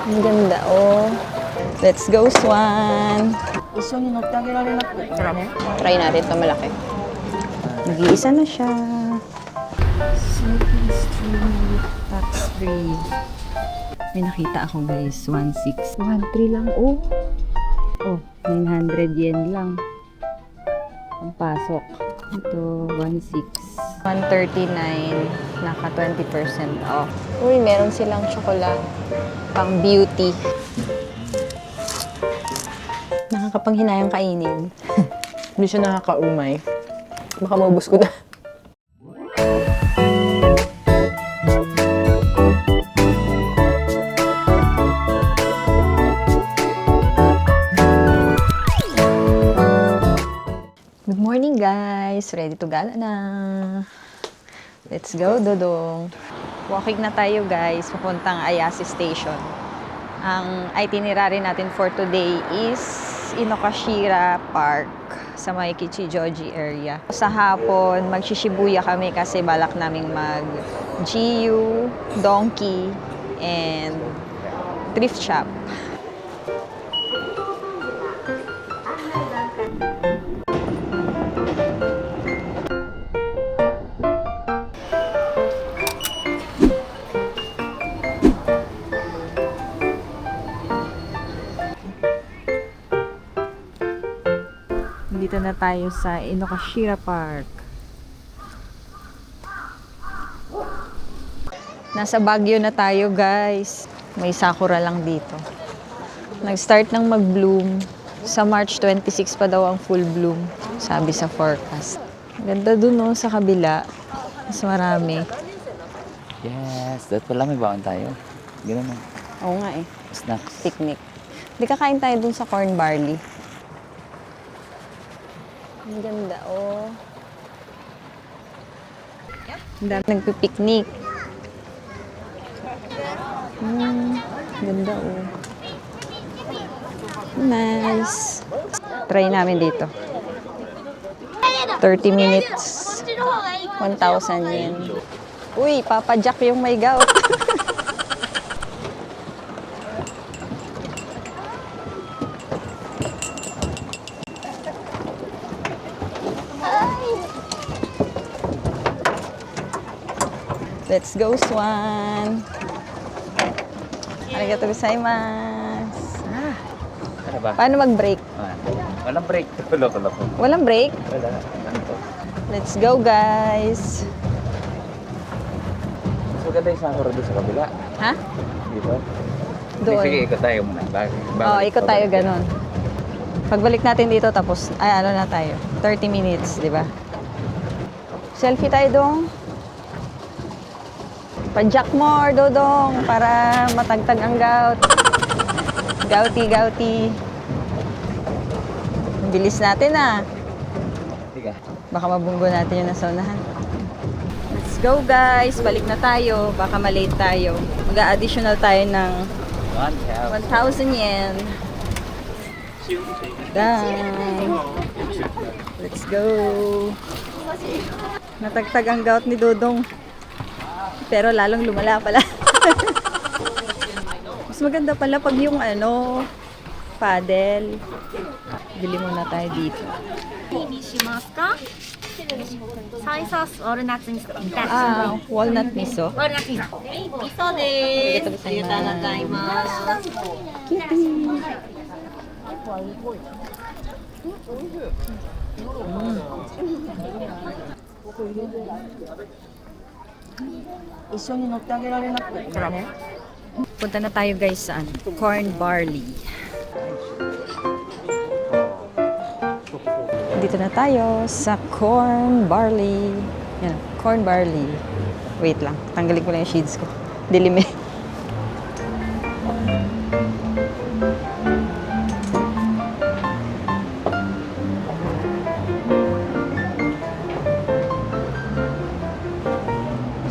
Ang ganda, oh. Let's go, Swan. 一緒に乗ってあげられなくてね。 Try natin ito malaki. Nag-iisa na siya. Silky Street, tax free. May nakita ako guys, 1.6. 1.3 lang, oh. Oh, 900 yen lang. Ang pasok. Ito, 1.6. 139, naka 20% off. Uy, meron silang tsokolate. Pang beauty. Nakakapanghinayang kainin. Hindi siya nakakaumay. Baka maubos ko na. Good morning guys! Ready to gala na! Let's go, Dodong! Walking na tayo guys, papuntang Ayase Station. Ang itinerary natin for today is Inokashira Park sa may Kichijoji area. Sa hapon, mag-Shibuya kami kasi balak naming mag-GU, Donkey, and thrift shop. Dito na tayo sa Inokashira Park. Nasa Baguio na tayo, guys. May sakura lang dito. Nag-start ng mag-bloom. Sa March 26 pa daw ang full bloom, sabi sa forecast. Ganda dun, no, sa kabila. Mas marami. Yes, dapat pala may baon tayo. Gano'n na. Oo nga eh. Snacks. Picnic. Di kakain tayo dun sa corn barley. Ang ganda, oh. Ang dami nagpipiknik. Ganda, oh. Nice. Try namin dito. 30 minutes. 1,000 yen. Uy, Papa Jack yung may gout. Let's go, Swan! Arigatou gozaimasu. Ano ba? Paano mag-break? Walang break. Tulo-tulo ko. Walang break? Wala. Let's go, guys! Mas maganda yung sakura doon sa kabila. Ha? Dito. Doon. Sige, ikot tayo muna. Oo, ikot tayo ganun. Pagbalik natin dito, tapos, ay, ano na tayo? 30 minutes, di ba? Selfie tayo dong. Pa-jack more, Dodong, para matagtag ang gout. Gouty. Ang bilis natin, ah. Sige. Baka mabunggo natin yung nasa unahan. Let's go, guys. Balik na tayo. Baka malate tayo. Mag-a-additional tayo ng 1,000 yen. Done. Let's go. Natagtag ang gout ni Dodong. Pero lalong lumala pala. Mas maganda pala pag yung paddle. Bili muna tayo dito. Walnut miso. Punta na tayo guys saan? Corn barley. Dito na tayo sa corn barley. Yan, corn barley. Wait lang, tanggalin ko lang yung shades ko. Dilim eh.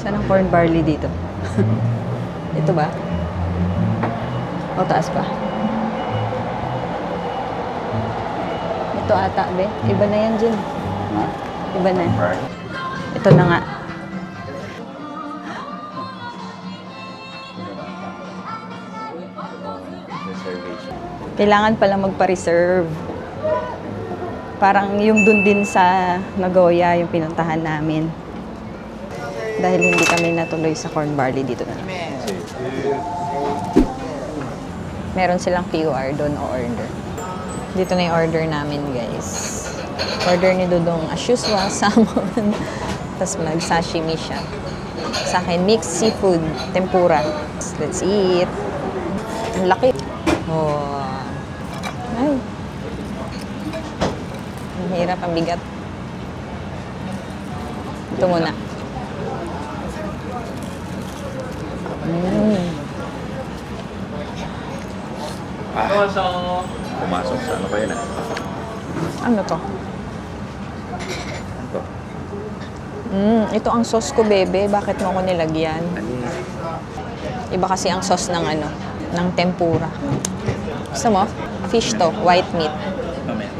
Saan ang corn barley dito? Ito ba? O taas pa? Ito ata, be. Iba na yan dyan. Iba na. Ito na nga. Kailangan pala magpa-reserve. Parang yung dun din sa Nagoya, yung pinuntahan namin. Dahil hindi kami natuloy sa corn barley dito na. Meron silang QR doon o order. Dito na yung order namin, guys. Order ni Dudong as usual, salmon. Tapos mag-sashimi siya. Sa akin, mixed seafood, tempura. Let's eat. Ang laki. Oh. Ay. Ang hirap, ang bigat. Ito muna. Pumasok sa ano kayo na? Ano to? Ito. Ito ang sauce ko, bebe. Bakit mo ako nilagyan? Iba kasi ang sauce ng ano, ng tempura. Gusto mo? Fish to, white meat. Mamaya.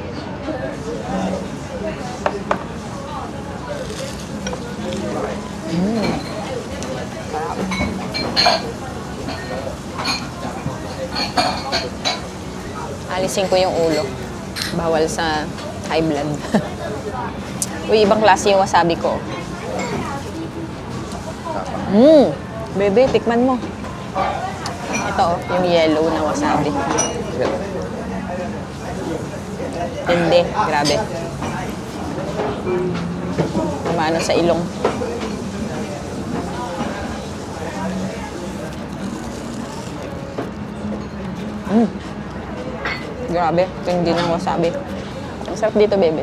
Alisin ko yung ulo. Bawal sa high blood. Uy, ibang klase yung wasabi ko. Bebe, tikman mo. Ito, oh, yung yellow na wasabi. Tindi, grabe. Kumano sa ilong. Grabe, tindi ng wasabi. Ang sarap dito, bebe.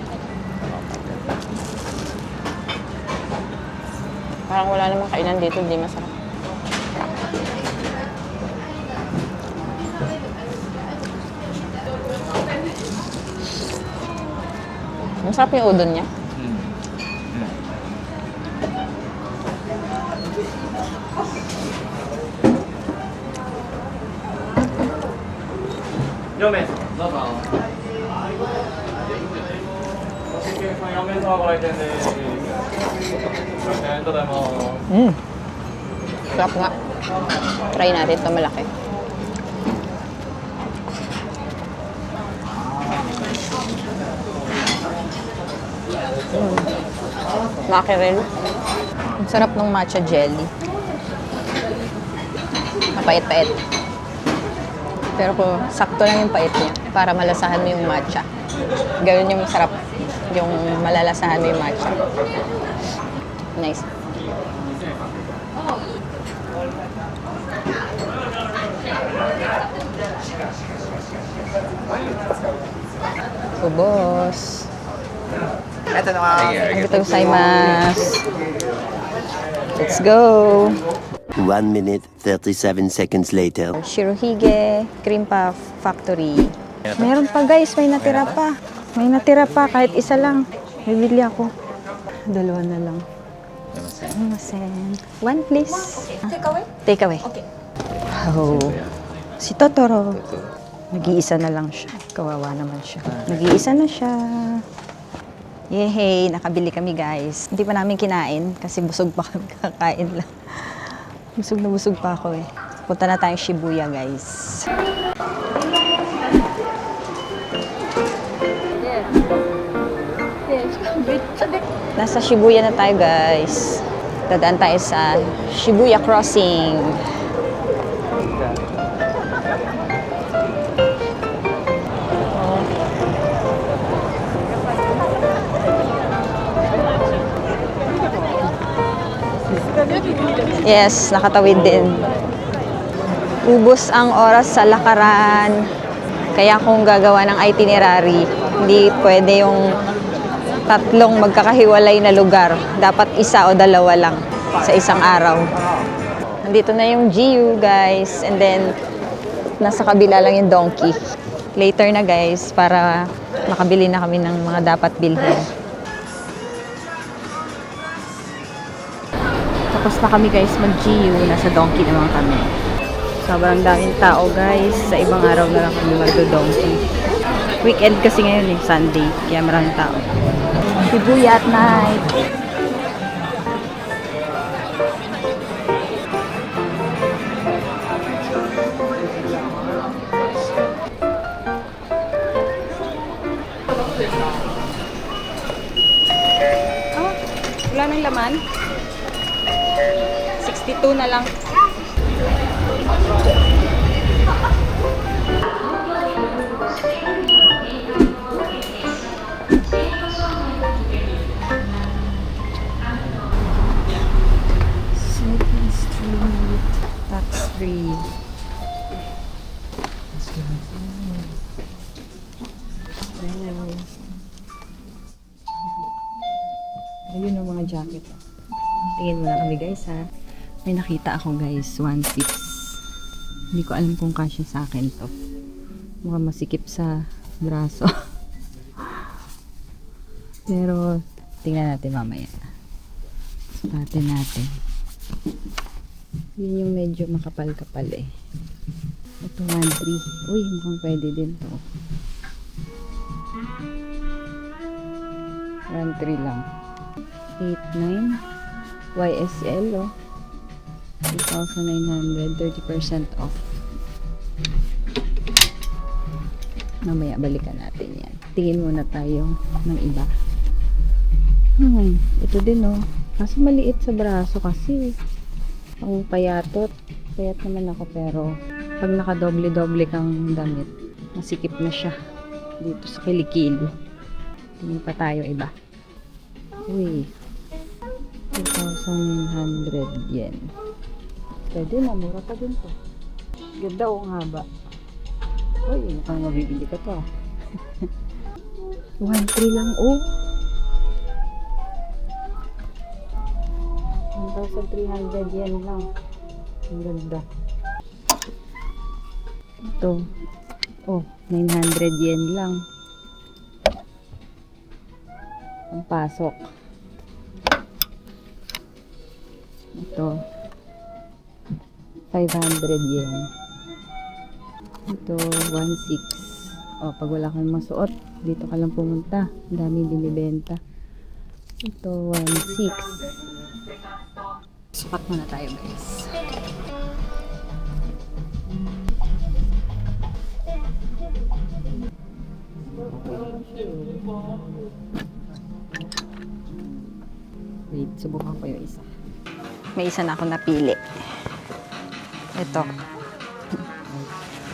Parang wala namang kainan dito, hindi masarap. Masarap yung udon niya. Sarap nga. Try natin ito malaki. Mackerel. Ang sarap ng matcha jelly. Mapait-pait. Pero kung sakto lang yung pait niya para malasahan mo yung matcha. Ganoon yung sarap. Yung malalasahan mo yung matcha. Nice. Ubos. Arigatou gozaimasu. Let's go. 1 minute, 37 seconds later. Shirohige Cream Puff Factory. Meron pa, guys, may natira pa. May natira pa kahit isa lang. Bibili ako. Dalawa na lang. Namasen. One please. Take away? Take away. Okay. Oh. Si Totoro. Nag-iisa na lang siya. Kawawa naman siya. Nag-iisa na siya. Yehey! Nakabili kami, guys. Hindi pa namin kinain kasi busog pa kami kakain lang. Busog na busog pa ako eh. Punta na tayong Shibuya, guys. Nasa Shibuya na tayo, guys. Dadaan tayo sa Shibuya Crossing. Yes, nakatawid din. Ubos ang oras sa lakaran. Kaya kung gagawa ng itinerary, hindi pwede yung tatlong magkakahiwalay na lugar. Dapat isa o dalawa lang sa isang araw. Nandito na yung GU, guys. And then, nasa kabila lang yung donkey. Later na, guys, para makabili na kami ng mga dapat bilhin. Tapos na kami, guys, mag-GU. Nasa donkey naman kami. Sobrang daming tao, guys. Sa ibang araw na lang kami mag-donkey. Weekend kasi ngayon, Sunday. Kaya maraming tao. Shibuya at night. ang laman? 62 na lang. Second Street, tax free. Ayun ang mga jacket. Tingin mo na kami guys ha. May nakita ako guys, 1.6. Hindi ko alam kung kasya sa akin to. Mukhang masikip sa braso. Pero tingnan natin mamaya. Sukatin natin. Yun yung medyo makapal-kapal eh. Ito 1.3. Uy, mukhang pwede din to. 1.3 lang. 8.9 YSL oh. 2,900, 30% off. Mamaya balikan natin yan. Tingin muna tayo ng iba. Ito din oh. Kaso maliit sa braso kasi. Ang payatot. Payat naman ako pero pag nakadoble-doble kang damit, masikip na siya dito sa kilikili. Tingin pa tayo iba. Uy. 2,900 yen. Pwede na, mura pa din to. Ganda o, ang haba. Uy, mukhang mabibili ka to. 1.3 lang oh. 1,300 yen lang. Ang ganda. Ito. Oh, 900 yen lang. Ang pasok. Ito. 500 yen. Ito, 1.6. O, pag wala kang masuot, dito ka lang pumunta. Ang daming binibenta. Ito, 1.6. Sukat muna tayo, guys. Wait, subukan ko yung isa. May isa na ako napili. Ito.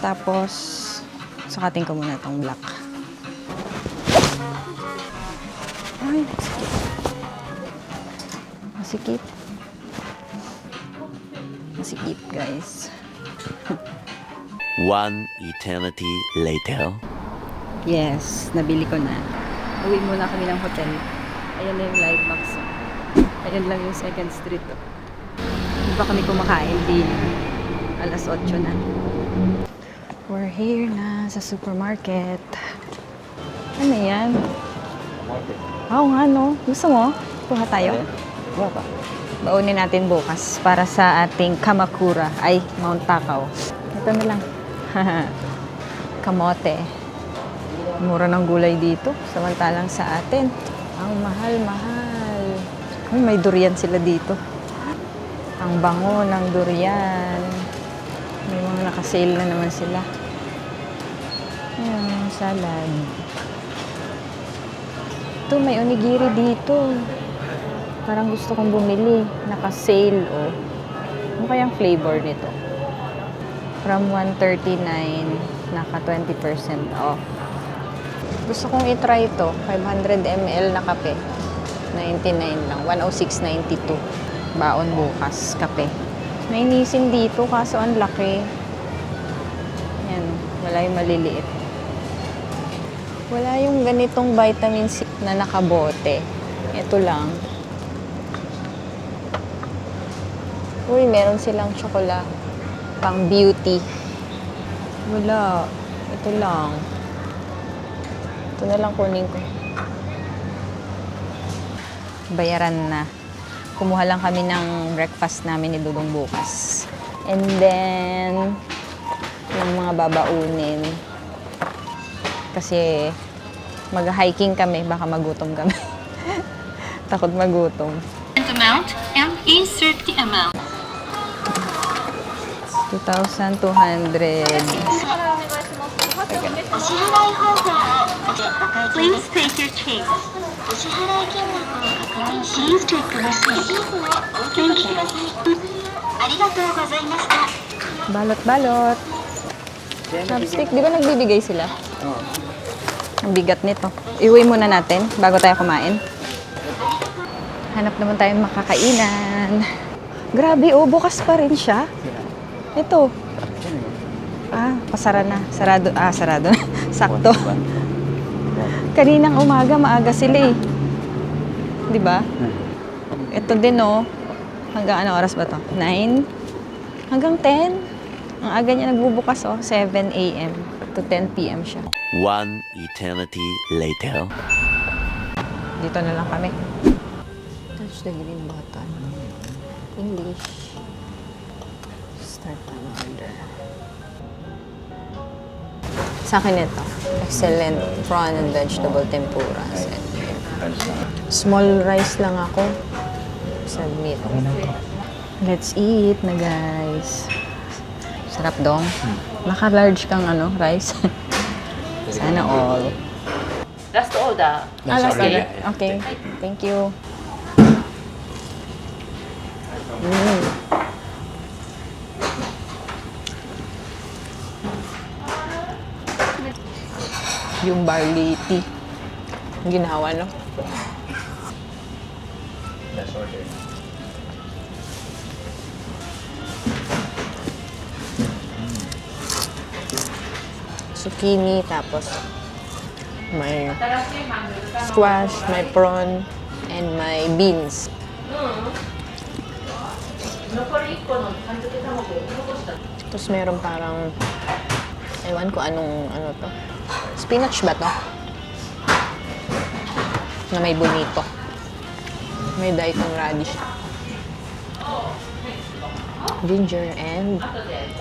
Tapos, sukatin ko muna itong black. Ay, masikip. Masikip, guys. One eternity later. Yes, nabili ko na. Uwi muna kami ng hotel. Ayan na yung live box. Ayan lang yung 2nd Street. Hindi pa kami kumakain din. Alas 8 na. We're here na sa supermarket. Ano yan? Oo nga no. Gusto mo? Kuha tayo? Wala pa. Baunin natin bukas para sa ating Kamakura. Ay, Mount Takaw. Ito na lang. Kamote. Mura ng gulay dito. Samantalang sa atin. Ang mahal-mahal. Uy, may durian sila dito. Ang bango ng durian. May mga nakasale na naman sila. Ayan, salad. Ito, may onigiri dito. Parang gusto kong bumili. Naka-sale, oh. Ano kayang flavor nito? From 139, naka 20% off. Gusto kong itry ito. 500 ml na kape. 99 lang. 106.92. Baon bukas, kape. May nisin dito, kaso ang laki. Yan, wala yung maliliit. Wala yung ganitong vitamin C na nakabote. Ito lang. Uy, meron silang tsokola. Pang beauty. Wala. Ito lang. Ito na lang kunin ko. Bayaran na. Kumuha lang kami ng breakfast namin ni Dudong bukas. And then, yung mga babaunin. Kasi, mag-hiking kami. Baka magutom kami. Takot magutom. Amount and insert the amount. 2,200. Please take your change. Please take the receipt. Thank you. Balot-balot. Chopstick, di ba nagbibigay sila? Oo. Ang bigat nito. Iuwi muna natin bago tayo kumain. Hanap naman tayong makakainan. Grabe, oh, bukas pa rin siya. Ito. Pasara na. Sarado. Sarado na. Sakto. Kaninang umaga, maaga sila eh. Di ba? Ito din, oh. Hanggang ano oras ba to? 9? Hanggang 10? Ang aga niya nagbubukas, oh. 7 a.m. to 10 p.m. siya. One eternity later. Dito na lang kami. Touch the green button. English. Start an order. Sa akin ito. Excellent prawn and vegetable tempura. Small rice lang ako. Submit. Let's eat na, guys. Sarap dong. Naka-large kang rice. Sana all. Last order. Last order. order. Okay. Thank you. Yung barley tea. Yung ginawa, no? Last order. Zucchini, tapos may squash, may prawn, and may beans. Tapos meron parang, ewan ko anong, ano to. Spinach ba to? Na may bonito. May daitong radish. Ginger and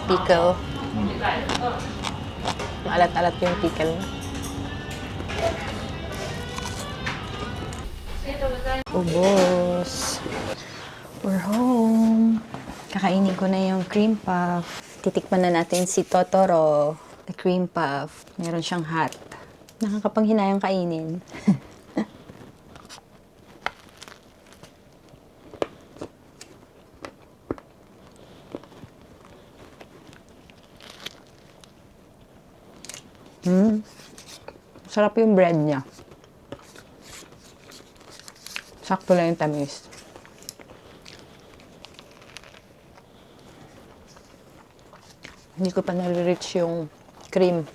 pickle. Maalat-alat yung pickle na. Ubos. We're home. Kakainin ko na yung cream puff. Titikman na natin si Totoro. The cream puff. Meron siyang hot. Nakakapanghinayang kainin. Sarap yung bread niya. Sakto lang yung tamis. Hindi ko pa nare-reach yung cream.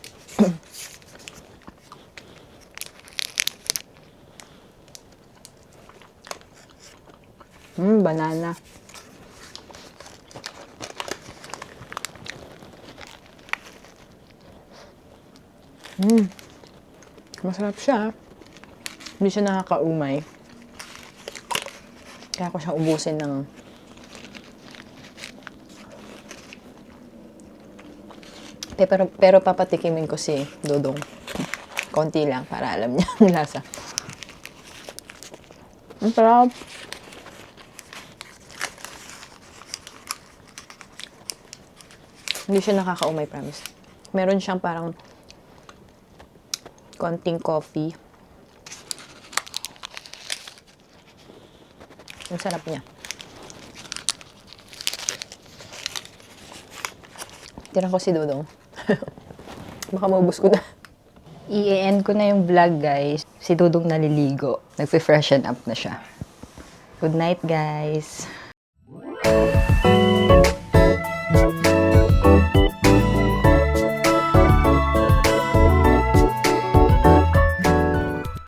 Banana. Masarap siya. Hindi siya nakakaumay. Kaya ko siya ubusin ng pero papatikimin ko si Dodong. Konti lang para alam niya ang lasa. Ang sarap. Hindi siya nakakaumay, promise. Meron siyang parang konting coffee. Ang sarap niya. Tira ko si Dodong. Baka maubos ko na. I-end ko na yung vlog, guys. Si Dodong naliligo. Nagpe-freshen up na siya. Good night, guys.